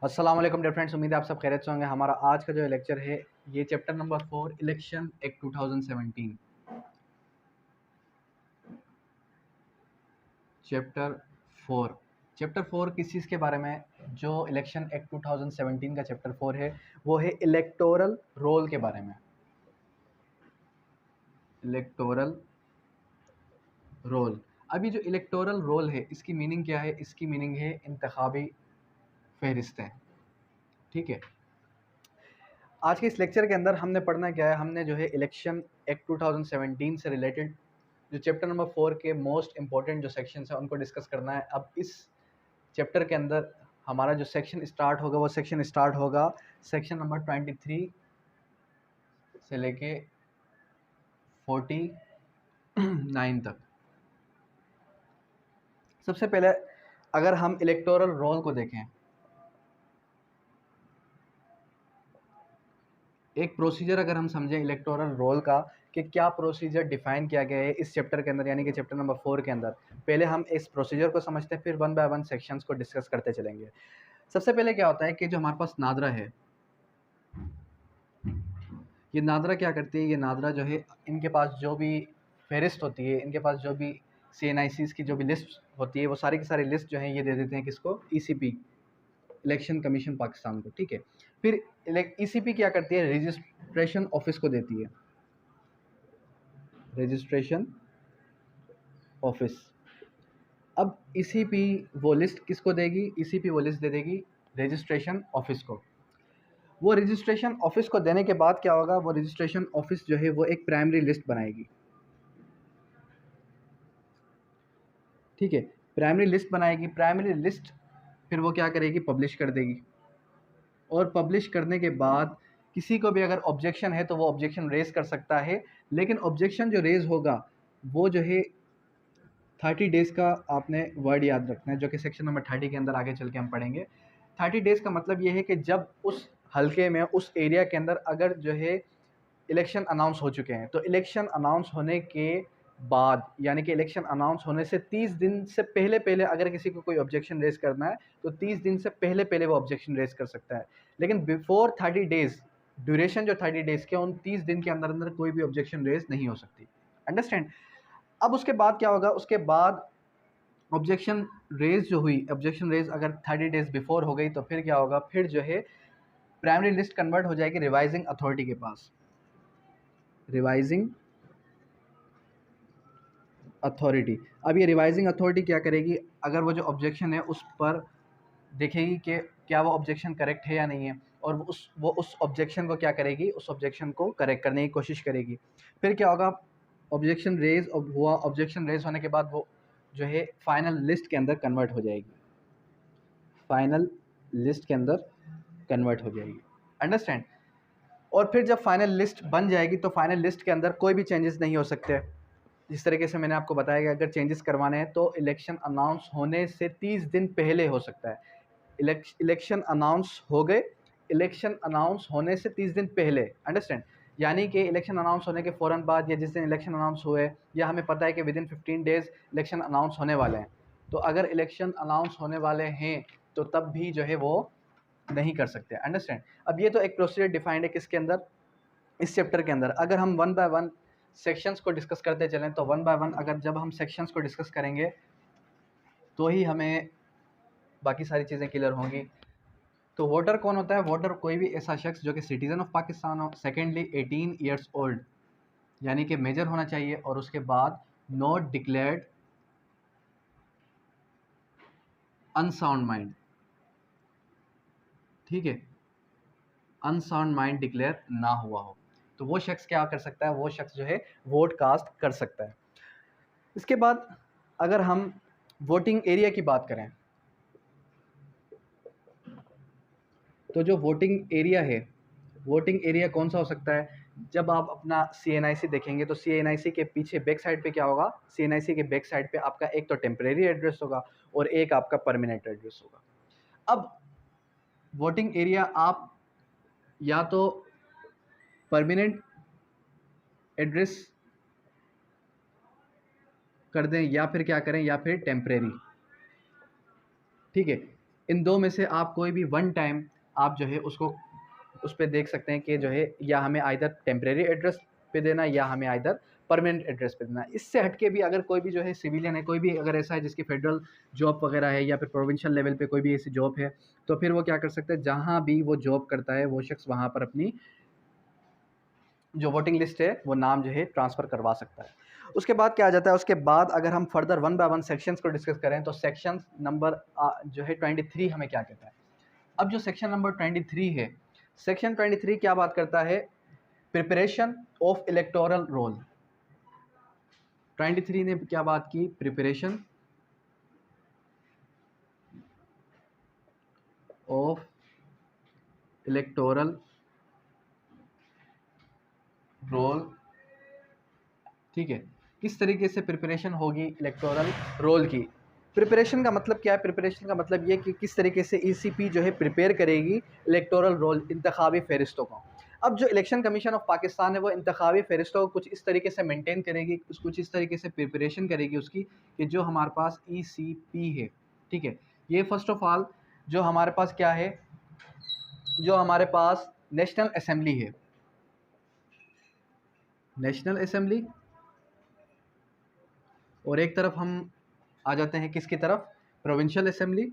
अस्सलाम वालेकुम dear friends, उम्मीद है आप सब खैरियत से होंगे। हमारा आज का जो लेक्चर है ये chapter number 4 election act 2017 chapter 4 chapter 4 किस चीज़ के बारे में? जो इलेक्शन एक्ट 2017 का चैप्टर 4 है वो है इलेक्टोरल रोल के बारे में। Electoral roll. अभी जो इलेक्टोरल रोल है इसकी मीनिंग क्या है? इसकी मीनिंग है इंतखाबी फहरिस्तें। ठीक है, आज के इस लेक्चर के अंदर हमने पढ़ना क्या है? हमने जो है इलेक्शन एक्ट 2017 से रिलेटेड जो चैप्टर नंबर 4 के मोस्ट इंपॉर्टेंट जो सेक्शंस हैं उनको डिस्कस करना है। अब इस चैप्टर के अंदर हमारा जो सेक्शन स्टार्ट होगा वो सेक्शन स्टार्ट होगा सेक्शन नंबर 23 से लेके 49 तक। सबसे पहले अगर हम इलेक्टोरल रोल को देखें, एक प्रोसीजर अगर हम समझें इलेक्टोरल रोल का कि क्या प्रोसीजर डिफाइन किया गया है इस चैप्टर के अंदर, यानी कि चैप्टर नंबर 4 के अंदर। पहले हम इस प्रोसीजर को समझते हैं, फिर वन बाय वन सेक्शंस को डिस्कस करते चलेंगे। सबसे पहले क्या होता है कि जो हमारे पास नादरा है, ये नादरा क्या करती है? ये नादरा जो है इनके पास जो भी फहरिस्त होती है, इनके पास जो भी CNICs की जो भी लिस्ट होती है वो सारी की सारी लिस्ट जो है ये दे देते हैं किसको? ECP, इलेक्शन कमीशन पाकिस्तान को। ठीक है, फिर ECP क्या करती है? रजिस्ट्रेशन ऑफिस को देती है, रजिस्ट्रेशन ऑफिस। अब ECP वो लिस्ट किसको देगी? ECP वो लिस्ट दे देगी रजिस्ट्रेशन ऑफिस को। वो रजिस्ट्रेशन ऑफिस को देने के बाद क्या होगा? वो रजिस्ट्रेशन ऑफिस जो है वो एक प्राइमरी लिस्ट बनाएगी। ठीक है, प्राइमरी लिस्ट बनाएगी। प्राइमरी लिस्ट फिर वो क्या करेगी? पब्लिश कर देगी। और पब्लिश करने के बाद किसी को भी अगर ऑब्जेक्शन है तो वो ऑब्जेक्शन रेज कर सकता है, लेकिन ऑब्जेक्शन जो रेज होगा वो जो है 30 डेज़ का आपने वर्ड याद रखना है, जो कि सेक्शन नंबर 30 के अंदर आगे चल के हम पढ़ेंगे। 30 डेज़ का मतलब ये है कि जब उस हल्के में, उस एरिया के अंदर अगर जो है इलेक्शन अनाउंस हो चुके हैं, तो इलेक्शन अनाउंस होने के बाद, यानी कि इलेक्शन अनाउंस होने से 30 दिन से पहले पहले अगर किसी को कोई ऑब्जेक्शन रेज करना है तो 30 दिन से पहले पहले वो ऑब्जेक्शन रेज कर सकता है। लेकिन बिफोर 30 डेज़, ड्यूरेशन जो 30 डेज़ के, उन 30 दिन के अंदर अंदर कोई भी ऑब्जेक्शन रेज नहीं हो सकती। अंडरस्टैंड? अब उसके बाद क्या होगा? उसके बाद ऑब्जेक्शन रेज जो हुई, ऑब्जेक्शन रेज अगर 30 डेज़ बिफोर हो गई तो फिर क्या होगा? फिर जो है प्राइमरी लिस्ट कन्वर्ट हो जाएगी रिवाइजिंग अथॉरिटी के पास। Revising authority. अब ये रिवाइजिंग अथॉरिटी क्या करेगी? अगर वो जो ऑब्जेक्शन है उस पर देखेगी कि क्या वो ऑब्जेक्शन करेक्ट है या नहीं है, और वो उस ऑब्जेक्शन को क्या करेगी? उस ऑब्जेक्शन को करेक्ट करने की कोशिश करेगी। फिर क्या होगा? ऑब्जेक्शन रेज हुआ, ऑब्जेक्शन रेज होने के बाद वो जो है फाइनल लिस्ट के अंदर कन्वर्ट हो जाएगी, फाइनल लिस्ट के अंदर कन्वर्ट हो जाएगी। अंडरस्टैंड? और फिर जब फाइनल लिस्ट बन जाएगी तो फाइनल लिस्ट के अंदर कोई भी चेंजेस नहीं हो सकते। जिस तरीके से मैंने आपको बताया कि अगर चेंजेस करवाने हैं तो इलेक्शन अनाउंस होने से 30 दिन पहले हो सकता है। इलेक्शन अनाउंस हो गए, इलेक्शन अनाउंस होने से 30 दिन पहले। अंडरस्टैंड? यानी कि इलेक्शन अनाउंस होने के फ़ौरन बाद या जिस दिन इलेक्शन अनाउंस हुए, या हमें पता है कि विदिन 15 डेज़ इलेक्शन अनाउंस होने वाले हैं, तो अगर इलेक्शन अनाउंस होने वाले हैं तो तब भी जो है वो नहीं कर सकते। अंडरस्टैंड? अब ये तो एक प्रोसीजर डिफाइंड है किसके अंदर? इस चैप्टर के अंदर। अगर हम वन बाय वन सेक्शंस को डिस्कस करते चलें तो वन बाय वन अगर जब हम सेक्शंस को डिस्कस करेंगे तो ही हमें बाकी सारी चीज़ें क्लियर होंगी। तो वोटर कौन होता है? वोटर कोई भी ऐसा शख्स जो कि सिटीज़न ऑफ पाकिस्तान हो, सेकेंडली 18 ईयर्स ओल्ड, यानी कि मेजर होना चाहिए, और उसके बाद नॉट डिक्लेयर्ड अनसाउंड माइंड। ठीक है, अनसाउंड माइंड डिक्लेयर ना हुआ हो तो वो शख्स क्या कर सकता है? वो शख्स जो है वोट कास्ट कर सकता है। इसके बाद अगर हम वोटिंग एरिया की बात करें तो जो वोटिंग एरिया है, वोटिंग एरिया कौन सा हो सकता है? जब आप अपना CNIC देखेंगे तो CNIC के पीछे बैक साइड पे क्या होगा? CNIC के बैक साइड पे आपका एक तो टेम्परेरी एड्रेस होगा और एक आपका परमानेंट एड्रेस होगा। अब वोटिंग एरिया आप या तो परमानेंट एड्रेस कर दें या फिर क्या करें, या फिर टेम्परेरी। ठीक है, इन दो में से आप कोई भी वन टाइम आप जो है उसको उस पे देख सकते हैं कि जो है या हमें आइदर टेम्परेरी एड्रेस पे देना या हमें आइदर परमानेंट एड्रेस पे देना। इससे हटके भी अगर कोई भी जो है सिविलियन है, कोई भी अगर ऐसा है जिसकी फेडरल जॉब वगैरह है या फिर प्रोविंशियल लेवल पे कोई भी ऐसी जॉब है, तो फिर वो क्या कर सकता है, जहाँ भी वो जॉब करता है वो शख्स वहाँ पर अपनी जो वोटिंग लिस्ट है वो नाम जो है ट्रांसफ़र करवा सकता है। उसके बाद क्या आ जाता है, उसके बाद अगर हम further one by one sections को डिस्कस करें तो सेक्शन नंबर जो है 23 हमें क्या कहता है। अब जो सेक्शन नंबर 23 है, सेक्शन 23 क्या बात करता है, प्रिपरेशन ऑफ इलेक्टोरल रोल। 23 ने क्या बात की, प्रिपरेशन ऑफ इलेक्टोरल रोल। ठीक है, किस तरीके से प्रिपरेशन होगी इलेक्टोरल रोल की। प्रिपरेशन का मतलब क्या है, प्रिपरेशन का मतलब ये कि किस तरीके से ईसीपी जो है प्रिपेयर करेगी इलेक्टोरल रोल, इंतखाबी फ़हरिस्तों को। अब जो इलेक्शन कमीशन ऑफ पाकिस्तान है वो इंतखाबी फ़हरिस्तों को कुछ इस तरीके से मेंटेन करेगी, कुछ इस तरीके से प्रिपरेशन करेगी उसकी, कि जो हमारे पास ईसीपी है, ठीक है, ये फ़र्स्ट ऑफ ऑल जो हमारे पास क्या है, जो हमारे पास नेशनल असम्बली है, नेशनल असम्बली, और एक तरफ हम आ जाते हैं किसकी तरफ, प्रोविंशियल असेंबली,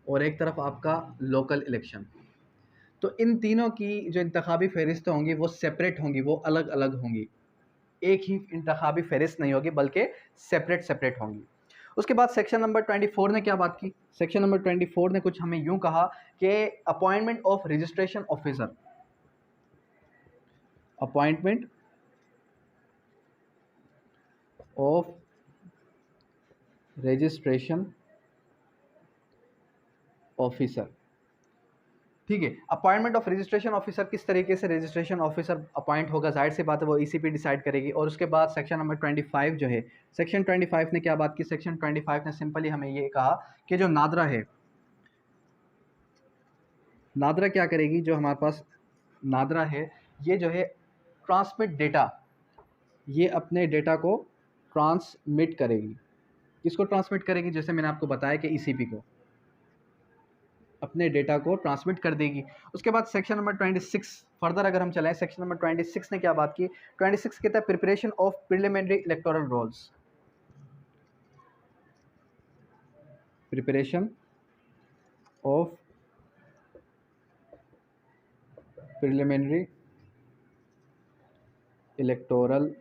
और एक तरफ आपका लोकल इलेक्शन। तो इन तीनों की जो इंतखाबी फ़हरिस्त होंगी वो सेपरेट होंगी, वो अलग अलग होंगी, एक ही इंतखाबी फ़हरिस्त नहीं होगी बल्कि सेपरेट सेपरेट होंगी। उसके बाद सेक्शन नंबर 24 ने क्या बात की, सेक्शन नंबर 24 ने कुछ हमें यूँ कहा कि appointment of registration officer, appointment of registration officer. ठीक है, अपॉइंटमेंट ऑफ रजिस्ट्रेशन ऑफिसर, किस तरीके से रजिस्ट्रेशन ऑफिसर अपॉइंट होगा, जाहिर सी बात है वो ईसीपी डिसाइड करेगी। और उसके बाद सेक्शन नंबर 25 जो है, सेक्शन 25 ने क्या बात की, सेक्शन 25 ने सिंपली हमें ये कहा कि जो नादरा है, नादरा क्या करेगी, जो हमारे पास नादरा है ये जो है ट्रांसमिट डेटा, ये अपने डेटा को ट्रांसमिट करेगी। किसको ट्रांसमिट करेगी, जैसे मैंने आपको बताया कि ईसीपी को, अपने डेटा को ट्रांसमिट कर देगी। उसके बाद सेक्शन नंबर 26 फर्दर अगर हम चलें, सेक्शन नंबर 26 ने क्या बात की, 26 कहता है preparation of preliminary electoral rolls, preparation of preliminary electoral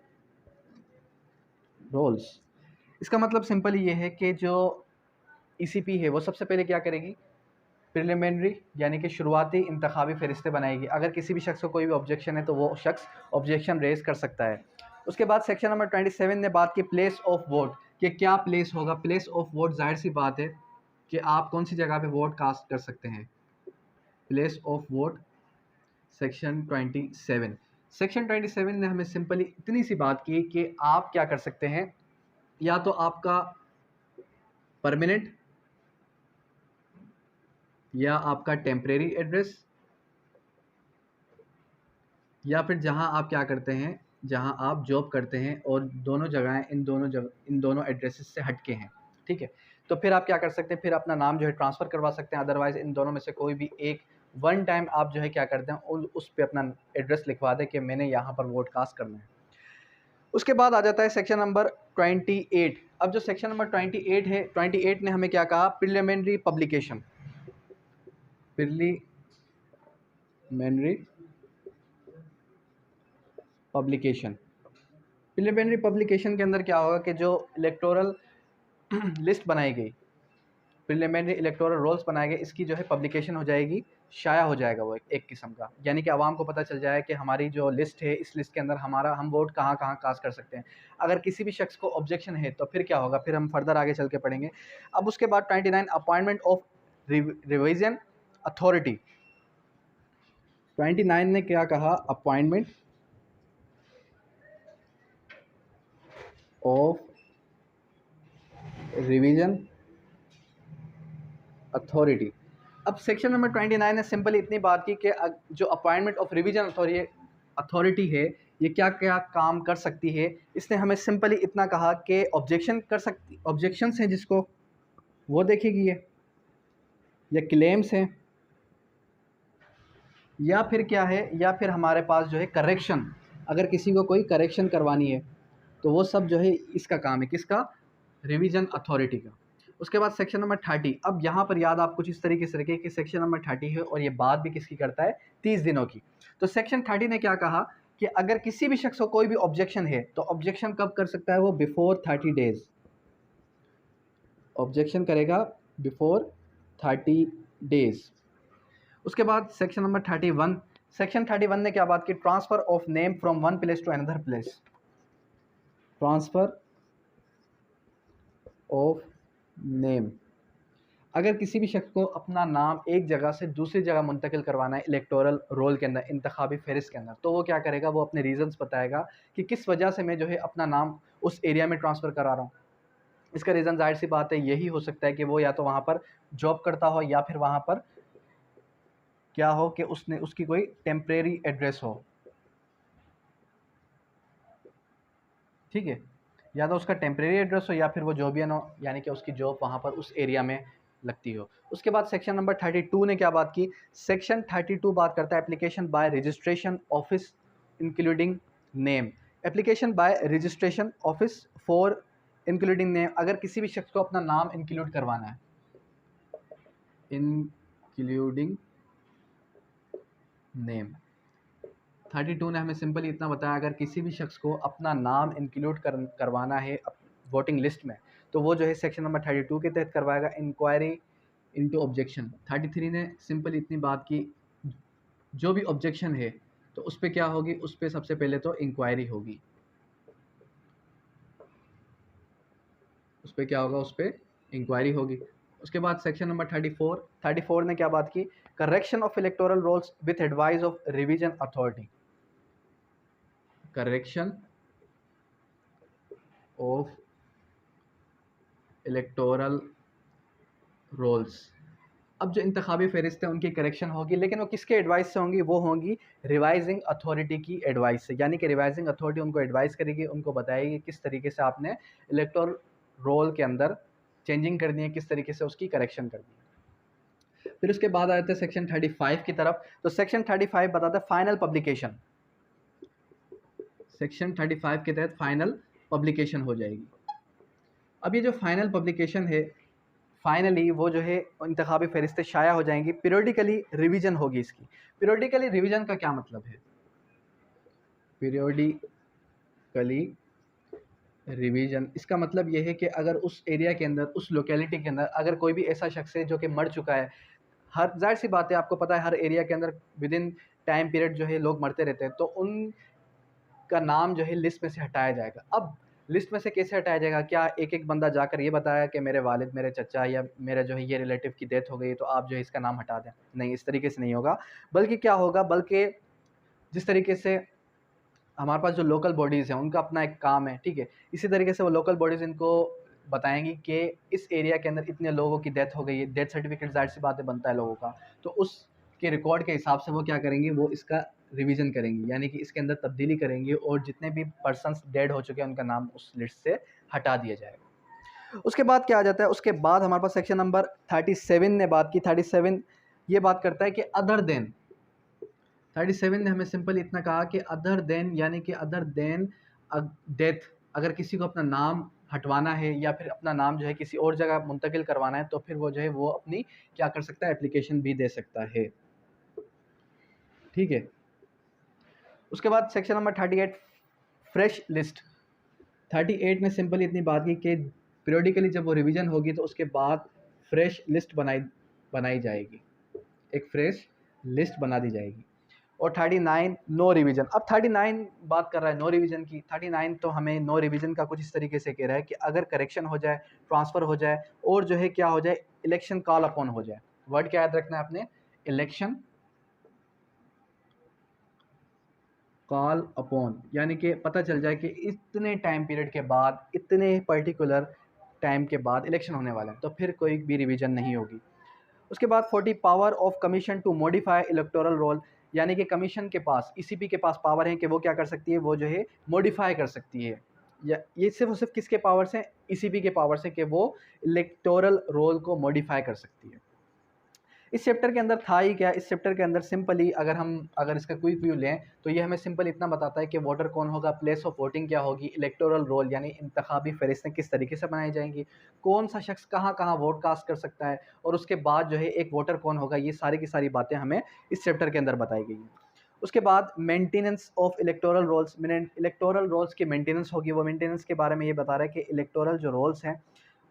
rolls. इसका मतलब सिंपल ये है कि जो ईसीपी है वो सबसे पहले क्या करेगी, प्रिलिमिनरी यानी कि शुरुआती इंतखाबी फ़हरिस्तें बनाएगी। अगर किसी भी शख्स को कोई भी ऑब्जेक्शन है तो वो शख्स ऑब्जेक्शन रेज़ कर सकता है। उसके बाद सेक्शन नंबर 27 ने बात की प्लेस ऑफ वोट, कि क्या प्लेस होगा, प्लेस ऑफ वोट जाहिर सी बात है कि आप कौन सी जगह पे वोट कास्ट कर सकते हैं, place of vote, section 27। Section 27 ने हमें सिंपली इतनी सी बात की कि आप क्या कर सकते हैं, या तो आपका परमानेंट या आपका टेम्परेरी एड्रेस, या फिर जहां आप क्या करते हैं, जहां आप जॉब करते हैं, और दोनों जगहें इन दोनों एड्रेसेस से हटके हैं। ठीक है, तो फिर आप क्या कर सकते हैं, फिर अपना नाम जो है ट्रांसफ़र करवा सकते हैं। अदरवाइज़ इन दोनों में से कोई भी एक वन टाइम आप जो है क्या करते हैं, उस पे अपना एड्रेस लिखवा दें कि मैंने यहाँ पर वोट कास्ट करना है। उसके बाद आ जाता है सेक्शन नंबर 28। अब जो सेक्शन नंबर 28 है, 28 ने हमें क्या कहा, preliminary publication, preliminary publication. Preliminary publication के अंदर क्या होगा कि जो इलेक्टोरल लिस्ट बनाई गई, प्रिलिमिनरी इलेक्टोरल रोल्स बनाए गए, इसकी जो है पब्लिकेशन हो जाएगी, शाया हो जाएगा वो एक किस्म का, यानी कि आवाम को पता चल जाए कि हमारी जो लिस्ट है, इस लिस्ट के अंदर हम वोट कहाँ कहाँ कास्ट कर सकते हैं। अगर किसी भी शख्स को ऑब्जेक्शन है तो फिर क्या होगा, फिर हम फर्दर आगे चल के पढ़ेंगे। अब उसके बाद 29 अपॉइंटमेंट ऑफ रिविजन अथॉरिटी। 29 ने क्या कहा, अपॉइंटमेंट ऑफ रिवीजन अथॉरिटी। अब सेक्शन नंबर 29 ने सिंपली इतनी बात की कि जो अपॉइंटमेंट ऑफ रिवीजन अथॉरिटी है, ये क्या क्या काम कर सकती है। इसने हमें सिंपली इतना कहा कि ऑब्जेक्शंस हैं जिसको वो देखेगी ये, या क्लेम्स हैं, या फिर क्या है, या फिर हमारे पास जो है करेक्शन, अगर किसी को कोई करेक्शन करवानी है तो वो सब जो है इसका काम है, किसका, रिवीजन अथॉरिटी का। उसके बाद सेक्शन नंबर 30। अब यहाँ पर याद आप कुछ इस तरीके से रखिए कि सेक्शन नंबर 30 है और ये बात भी किसकी करता है, 30 दिनों की। तो सेक्शन 30 ने क्या कहा कि अगर किसी भी शख्स को कोई भी ऑब्जेक्शन है तो ऑब्जेक्शन कब कर सकता है, वो बिफोर 30 डेज ऑब्जेक्शन करेगा, बिफोर 30 डेज। उसके बाद सेक्शन नंबर 31। सेक्शन 31 ने क्या बात की, transfer of name from one place to another place, transfer of name. अगर किसी भी शख्स को अपना नाम एक जगह से दूसरी जगह मुंतकिल करवाना है इलेक्टोरल रोल के अंदर, इंतखाबी फहरिस्त के अंदर, तो वो क्या करेगा, वो अपने रीजंस बताएगा कि किस वजह से मैं जो है अपना नाम उस एरिया में ट्रांसफ़र करा रहा हूँ। इसका रीज़न जाहिर सी बात है यही हो सकता है कि वो या तो वहाँ पर जॉब करता हो, या फिर वहाँ पर क्या हो कि उसकी कोई टेम्परेरी एड्रेस हो, ठीक है, या तो उसका टेम्परेरी एड्रेस हो या फिर वो जॉबियन हो, यानी कि उसकी जॉब वहाँ पर उस एरिया में लगती हो। उसके बाद सेक्शन नंबर 32 ने क्या बात की, सेक्शन 32 बात करता है application by registration office including name. Application by registration office for including name, अगर किसी भी शख्स को अपना नाम इंक्लूड करवाना है, इंक्लूडिंग नेम। 32 ने हमें सिंपली इतना बताया, अगर किसी भी शख्स को अपना नाम इंक्लूड करवाना है वोटिंग लिस्ट में, तो वो जो है सेक्शन नंबर 32 के तहत करवाएगा, इंक्वायरी इनटू ऑब्जेक्शन। 33 ने सिंपल इतनी बात की, जो भी ऑब्जेक्शन है तो उस पर क्या होगी, उस पर सबसे पहले तो इंक्वायरी होगी, उस पर क्या होगा, उस पर इंक्वायरी होगी। उसके बाद सेक्शन नंबर 34 ने क्या बात की, correction of electoral rolls with advice of revision authority, correction of electoral rolls. अब जो इंतखाबी फहरिस्त हैं उनकी करेक्शन होगी, लेकिन वो किसके एडवाइस से होंगी, वो होंगी रिवाइजिंग अथॉरिटी की एडवाइस से, यानी कि रिवाइजिंग अथॉरिटी उनको एडवाइस करेगी, उनको बताएगी किस तरीके से आपने इलेक्टोरल रोल के अंदर चेंजिंग करनी है, किस तरीके से उसकी करेक्शन करनी है। फिर उसके बाद आते हैं सेक्शन 35 की तरफ। तो सेक्शन 35 बताता है फाइनल पब्लिकेशन, सेक्शन 35 के तहत फाइनल पब्लिकेशन हो जाएगी। अब ये जो फाइनल पब्लिकेशन है, फाइनली वो जो है इंतखाबी फहरिस्तें शाया हो जाएंगी, पीरियडिकली रिवीजन होगी इसकी। पीरियडिकली रिवीजन का क्या मतलब है, पीरियडिकली रिवीजन, इसका मतलब ये है कि अगर उस एरिया के अंदर, उस लोकेलिटी के अंदर अगर कोई भी ऐसा शख्स है जो कि मर चुका है, हर जाहिर सी बात है आपको पता है हर एरिया के अंदर विद इन टाइम पीरियड जो है लोग मरते रहते हैं, तो उनका नाम जो है लिस्ट में से हटाया जाएगा। अब लिस्ट में से कैसे हटाया जाएगा, क्या एक एक बंदा जाकर ये बताया कि मेरे वालिद, मेरे चचा या मेरे जो है ये रिलेटिव की डेथ हो गई तो आप जो है इसका नाम हटा दें, नहीं, इस तरीके से नहीं होगा। बल्कि क्या होगा, बल्कि जिस तरीके से हमारे पास जो लोकल बॉडीज़ हैं उनका अपना एक काम है, ठीक है, इसी तरीके से वो लोकल बॉडीज़ इनको बताएंगी कि इस एरिया के अंदर इतने लोगों की डेथ हो गई है, डेथ सर्टिफिकेट जाहिर सी बात है बनता है लोगों का, तो उसके रिकॉर्ड के हिसाब से वो क्या करेंगी, वो इसका रिवीजन करेंगी, यानी कि इसके अंदर तब्दीली करेंगी और जितने भी पर्सन्स डेड हो चुके हैं उनका नाम उस लिस्ट से हटा दिया जाएगा। उसके बाद क्या आ जाता है, उसके बाद हमारे पास सेक्शन नंबर 37 ने बात की। 37 ये बात करता है कि अदर देन, 37 ने हमें सिंपल इतना कहा कि अदर देन, यानी कि अदर देन डेथ, अगर किसी को अपना नाम हटवाना है या फिर अपना नाम जो है किसी और जगह मुंतकिल करवाना है, तो फिर वो जो है वो अपनी क्या कर सकता है, एप्लीकेशन भी दे सकता है, ठीक है। उसके बाद सेक्शन नंबर 38 फ्रेश लिस्ट। 38 ने सिंपल इतनी बात की कि पीरियडिकली जब वो रिवीजन होगी तो उसके बाद फ्रेश लिस्ट बनाई जाएगी, एक फ्रेश लिस्ट बना दी जाएगी। और 39 नो रिवीजन। अब 39 बात कर रहा है नो रिवीजन की। 39 तो हमें नो रिवीजन का कुछ इस तरीके से कह रहा है कि अगर करेक्शन हो जाए, ट्रांसफ़र हो जाए और जो है क्या हो जाए, इलेक्शन कॉल अपॉन हो जाए। वर्ड क्या याद रखना है आपने, इलेक्शन कॉल अपॉन, यानी कि पता चल जाए कि इतने टाइम पीरियड के बाद, इतने पर्टिकुलर टाइम के बाद इलेक्शन होने वाला है, तो फिर कोई भी रिवीजन नहीं होगी। उसके बाद 40 power of commission to modify electoral roll. यानी कि कमीशन के पास, ईसीपी के पास पावर है कि वो क्या कर सकती है, वो जो है मॉडिफाई कर सकती है। या ये सिर्फ और सिर्फ किसके पावर से, ईसीपी के पावर से, कि वो इलेक्टोरल रोल को मॉडिफाई कर सकती है। इस चैप्टर के अंदर था ही क्या, इस चैप्टर के अंदर सिंपली अगर इसका क्विक व्यू लें तो ये हमें सिंपल इतना बताता है कि वोटर कौन होगा, प्लेस ऑफ वोटिंग क्या होगी, इलेक्टोरल रोल यानी इंतखाबी फहरिस्तें किस तरीके से बनाई जाएंगी, कौन सा शख्स कहाँ कहाँ वोट कास्ट कर सकता है, और उसके बाद जो है एक वोटर कौन होगा, ये सारी की सारी बातें हमें इस चैप्टर के अंदर बताई गई हैं। उसके बाद maintenance of electoral rolls, electoral rolls की मेंटेनेंस होगी। वो मेंटेनेंस के बारे में ये बता रहा है कि इलेक्टोरल जो रोल्स हैं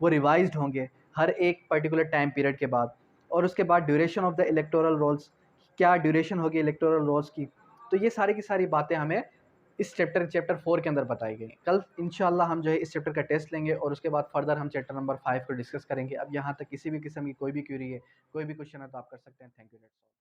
वो रिवाइज्ड होंगे हर एक पर्टिकुलर टाइम पीरियड के बाद। और उसके बाद duration of the electoral rolls, क्या ड्यूरेशन होगी इलेक्टोरल रोल्स की। तो ये सारी की सारी बातें हमें इस चैप्टर 4 के अंदर बताई गई। कल इंशाल्लाह हम जो है इस चैप्टर का टेस्ट लेंगे और उसके बाद फर्दर हम चैप्टर नंबर 5 को डिस्कस करेंगे। अब यहाँ तक किसी भी किस्म की कोई भी क्यूरी है, कोई भी क्वेश्चन है तो आप कर सकते हैं। Thank you.